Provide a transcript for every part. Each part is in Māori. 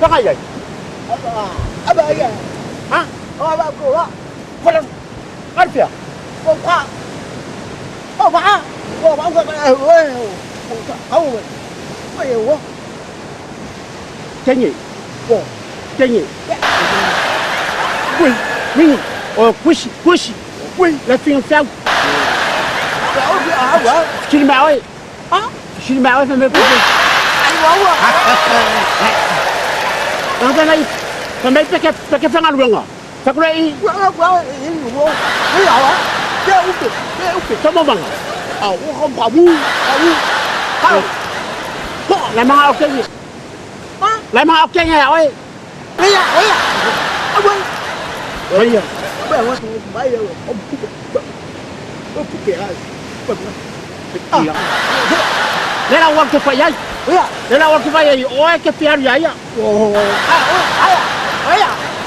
Saka yan? Aba yan. Ha? Aba ko ha. Walang... Ano siya? Baka. Baka. Baka ko ba không bây giờ quá Kenyi. Ồ. Kenyi. Quy. Mini. Kushi. Quy. Là phiên sao? Lão cái ảo quá. Xin mạo ơi. Hả? Xin mạo ơi. Phải mấy phút đi. Anh quá quá. Phải mấy cái phang ăn luôn à? Phải cái này. Quá. Yên luôn. Cái nào á? Cái út kìa. Sao mà bằng? Không phải bu. Không. Lại mang ốc gì? Lại mang ốc chanh hả ơi? Bây giờ. Ông ơi. Bây giờ ông kìa. Đây là quan cái phải vậy. Đây là quan cái phải vậy. Ôi cái phía vậy à?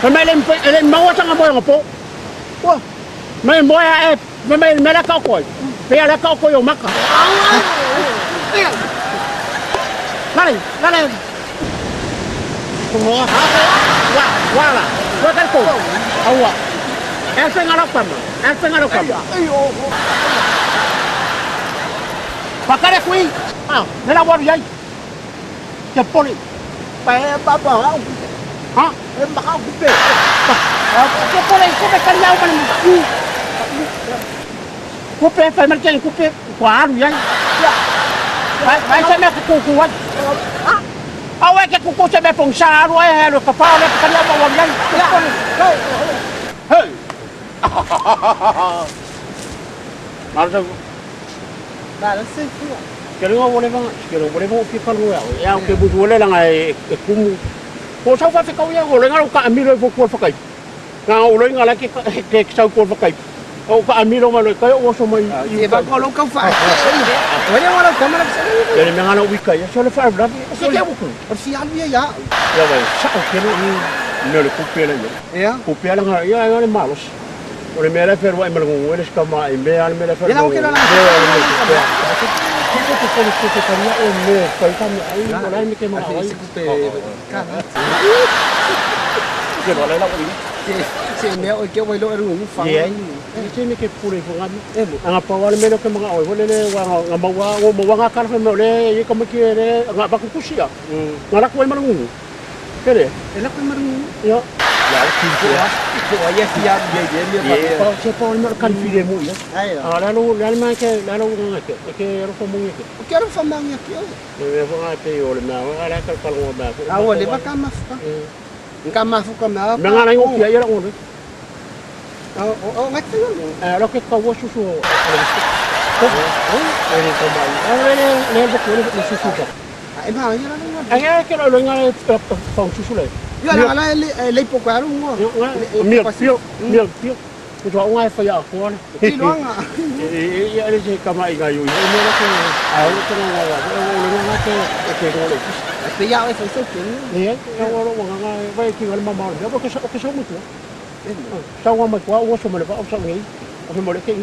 Phải mày lên máu sang cái bôi ngọc phố. Mày bôi ai? Mày là cao cối. Bây là cao cối ở mắc à? Lari. Semua wah lah. Gua kan kau. Awak. Ese ngarapam. Pakare kui. Nela war yai. Cepoli. Phải ba ông. Hả? Em mặc áo cũng Cepoli ko be kan yaw man. Ko pe phải man ken ko pe quá rồi yai. Phải xem mẹ cụ anh. Awak ke kuku sampai pungsa rồi hay rồi kapal le kan yaw man yai. Hey. Marzo. Đã xinh quá. Kero boleh fikir lu ya. Yang ke boleh lah ngai kum. Ko sau fa kau ya boleh ngau ka amiro fo ko fakai. Ngau boleh ngala ke sau ko fakai. Kau ka amiro malo kayo wo so mai. Iba ko lo ka fa. Wala wala kamera. Jadi mengana wika ya so le fa bra. So ya buku. Sial dia ya. Ya bai. Sa kero ni no le kupela ya. Ya. Kupela ngai ya ngale malos. Oleh mera fer wa emal ngou eles kama imbe al mera fer. Ya okey lah. Kita polisi kita ni oleh kai kami ai oleh ni ke mana ai. Kan. Ke oleh lah ini. Si mẹ ơi kêu quay lỗi đúng không? Iya. Ini ni ke puri ko ngam. Ang apa wala melo ke mga oi wala le wa ngamawa ngakar fe mole ye kama ke le ngaba ku kusia. Ngala ko emal ngou. Kere. Elak ko marunong. Ya. Ya, Ito ya siap dia. Kalau siapa orang kan video mu ya. Ayo. Lalu macam lalu ke rumah mu ke. Quero falar minha aqui. Eu vou até olho meu, era que kalau mau dah. Awal dia bakal masuk. Enggak masuk ke mana? Mengenai ngopi aja lah ngono. Ngerti kan? Lo ke kau susu. Ini kembali. Ini betul susu tak. Em hỏi như đó. Anh cái loại ngay phòng susu này. Yo là lấy bộ quà đúng không? Miệng phiêu. Cái chỗ ngay phải ở con. Đi đó à? Ini sih kama ingat you. Ini lah ke. Aku kena ngawak. Orang nak ke orang. Bây giờ phải số chuyện. Iya, orang ngay vậy thì người mama dia apa ke sama tu. Sau qua mà quá uống xong rồi bảo ông xong nghỉ. Ông mới cái.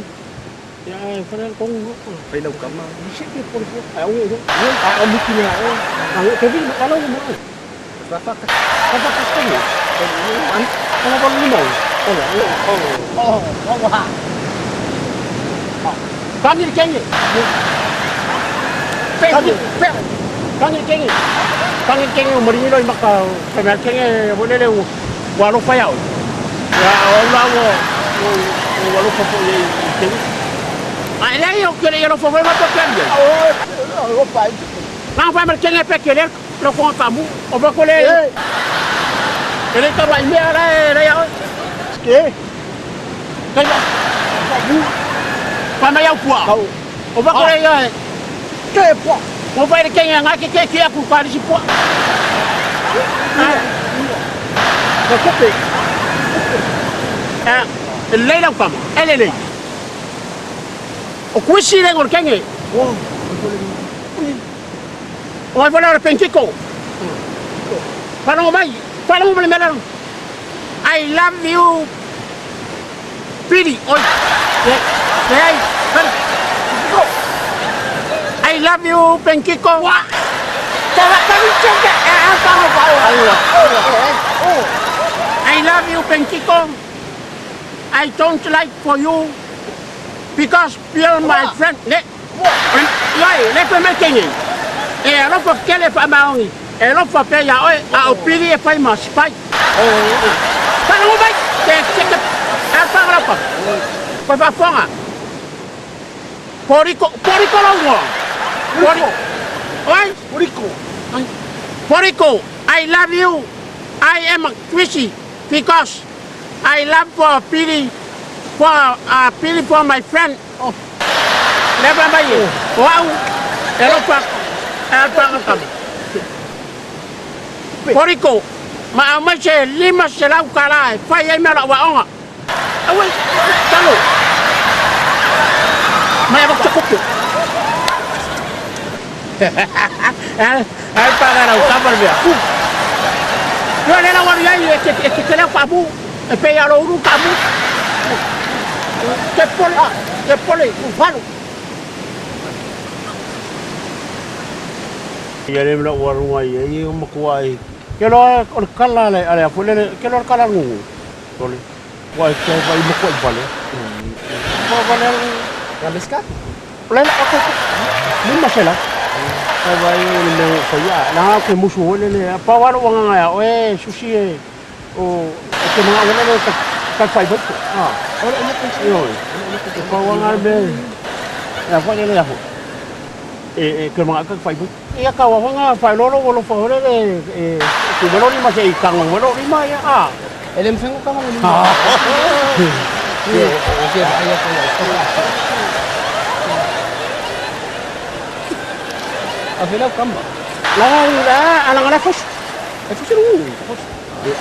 Ya, phải cũng Phải đồng cảm mà. Shit dia pun. Ông itu. Ông bikin ya. Cái gì mà kalau mau. Bapak Kan ni. Kalau baru ni mau. wah. Kan ni kenge. Kan ni kenge umur ni loi maka pemer kenge boleh le walau payau. Ya Allah walau papo ye kenge. Ini yang kira yang papo macam kenge. Oh, baik. Nang pemer kenge pekeler lokong kamu oba kole. Ele ka ba ime ala ya. Ke. Kaya. Pamaya kuah. Oba kole ya. Ke po. Mo vai kenge ngaki ke aku pa di po. Ko kope. Ele la kama. Ele. O kuisi le ngor kenge. Wow. Oi volar penkiko. Parang mo meron. I love you. Pili. Oi. Hey. I love you penkiko. Wah. Tawa kami cengke. I love you, Penkiko. I don't like for you because you're my friend. Let me make it. E lo fa kele fa maongi. E lo fa pe ya oi a opiri e fai mas pai. Ka no vai. Ke a fa la pa. Pa fa fonga. Poriko lo ngo. Poriko, I love you. I am Chrissy because I love for pili for my friend. Never mind. Wow. Eropa. Poriko, ma se lima se lau kala, fai ai mera wa onga. Awe, talo. Ma ba chokopo. Ai pagar o kabar dia. Yo le la wa ya que le pabu, e pe ya lo ru kabu. Ke pole, ufalo. Ya le mla warunga ye mo kuai. Ke lo o kala le ale apole ke lo kala ngu. Tole. Wa ke ba mo kuai vale. Mo vale Habis ka? Lena ako. Ni masela. Ai vai le ko ya. Na ke musu le pa wa wa nga ya. Oe sushi e. O ke mga le ka fai bot. Ole ina ko Yo. Pa wa nga be. Ya fa le ya. Ke mga ka fai bot. Ia ka wa nga fai lo fa le ku lo ni ma se ikang lo ni ma ya. Ele mfengo kama ni. Afinal kamba. Alang fos. E fos lu.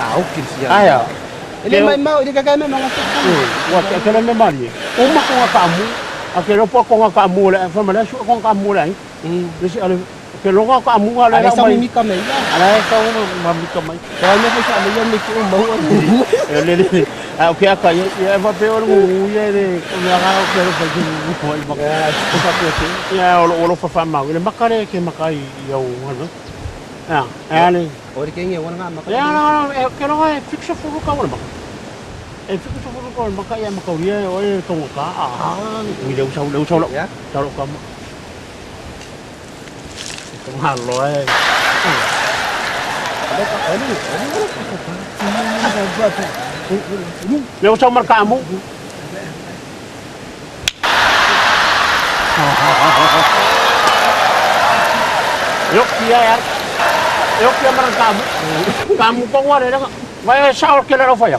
Au kinsia. Aya. Ele mai mau dia kakak memang aku. Wa ke le me mali. Uma ko nga kamu. Akelo po ko nga kamu le fa mala su ko kamu le. Desi ale ke lo nga kamu ala Ada sama mika mai. Ala ka ma mika mai. Kalau ni pun sama yang miki mau. Le. Oke aka ya va pe o ye de ko nga ka ke lo fa ju ko ba ko fa ko ya o fa ma le makare ke makai ya o ano. Ale. Ori kenye wana ngama. Ya ke lo e fixa fu ka wala ba. E fixa fu ko makai ya makauria o e to ka. Mi le usau lo. Ya. Sao ka. Không hẳn rồi. Nếu sao mà cả mu. Yok kia ya. Yok kia mà kamu. Kamu kok wa đấy đó. Vậy sao kia nó phải à?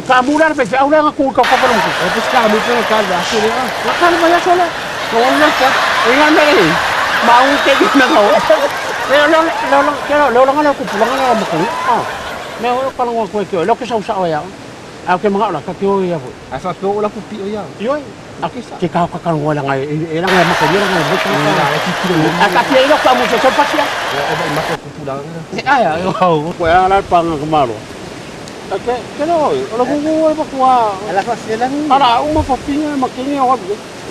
Kamu đang phải phải đang aku kau kau belum. Terus kamu pun kaza asli ah. Kan banyak soalnya. Kau nak ya? Ingat lagi. Mau kayak gimana kau? Lo lang aku pulang na mo ko. Me kalau ngok ko lo ke sa ya. Ako mga la ka kyo ya po. Asa pe ola ku pi o ya. Yo. Ki ka ka wala ngai lang mo ko yo lang mo ko. Aka ki lo ka mo sa pasya. Ya oba mako ku pulang. Aya yo. Ko ala pang kamalo. Ake keno lo ko ba ko. Ala fa selang. Ala uma fa pinga makinga wa.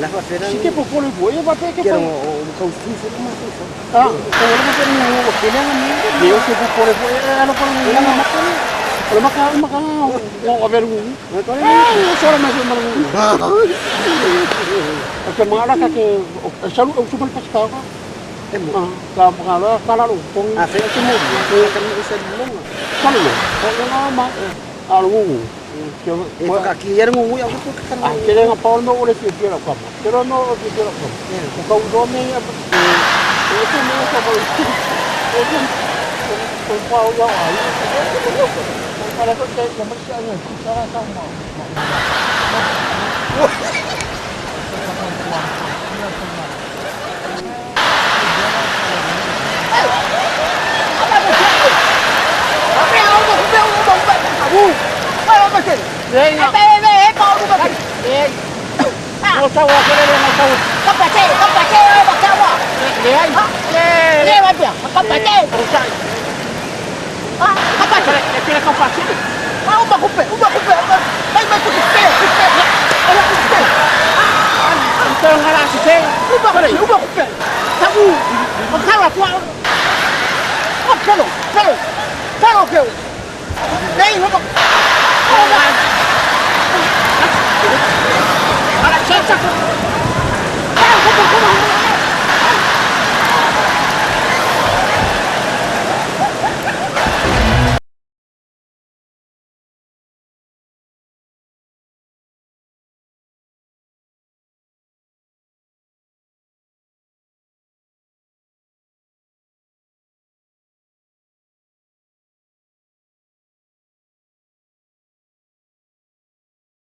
Ala fa selang. Si ke po ko le bo e ba te ke Kero pa. o kau susu ma susu. Ko lo mo ten mo ko le ngam. Yo ke po ko le bo e ala ko ngam makani. Kalau makan mau haber un. Solo me mal. Porque mala que salu o super pascal ka. Ka kala lu kong. Asa ke mo. Ko kan isa dulong. Salu. Ko nga ma. Algo. E ka ki yer mo ya ko kan. Kile nga Paul no ole fi tira ka. Pero no fi tira ka. Ko do me ko me ko ko. Ko Paul ya ai. Para ko kay komersyal niya, para sa mo. Apa cara kira kau pasti? Uma kupe. Vai kupe. Olha kupe. Então ngala sise. Uma kupe. Tahu. Makala kwa. Pero, que. Đây nó Ahora, chacha,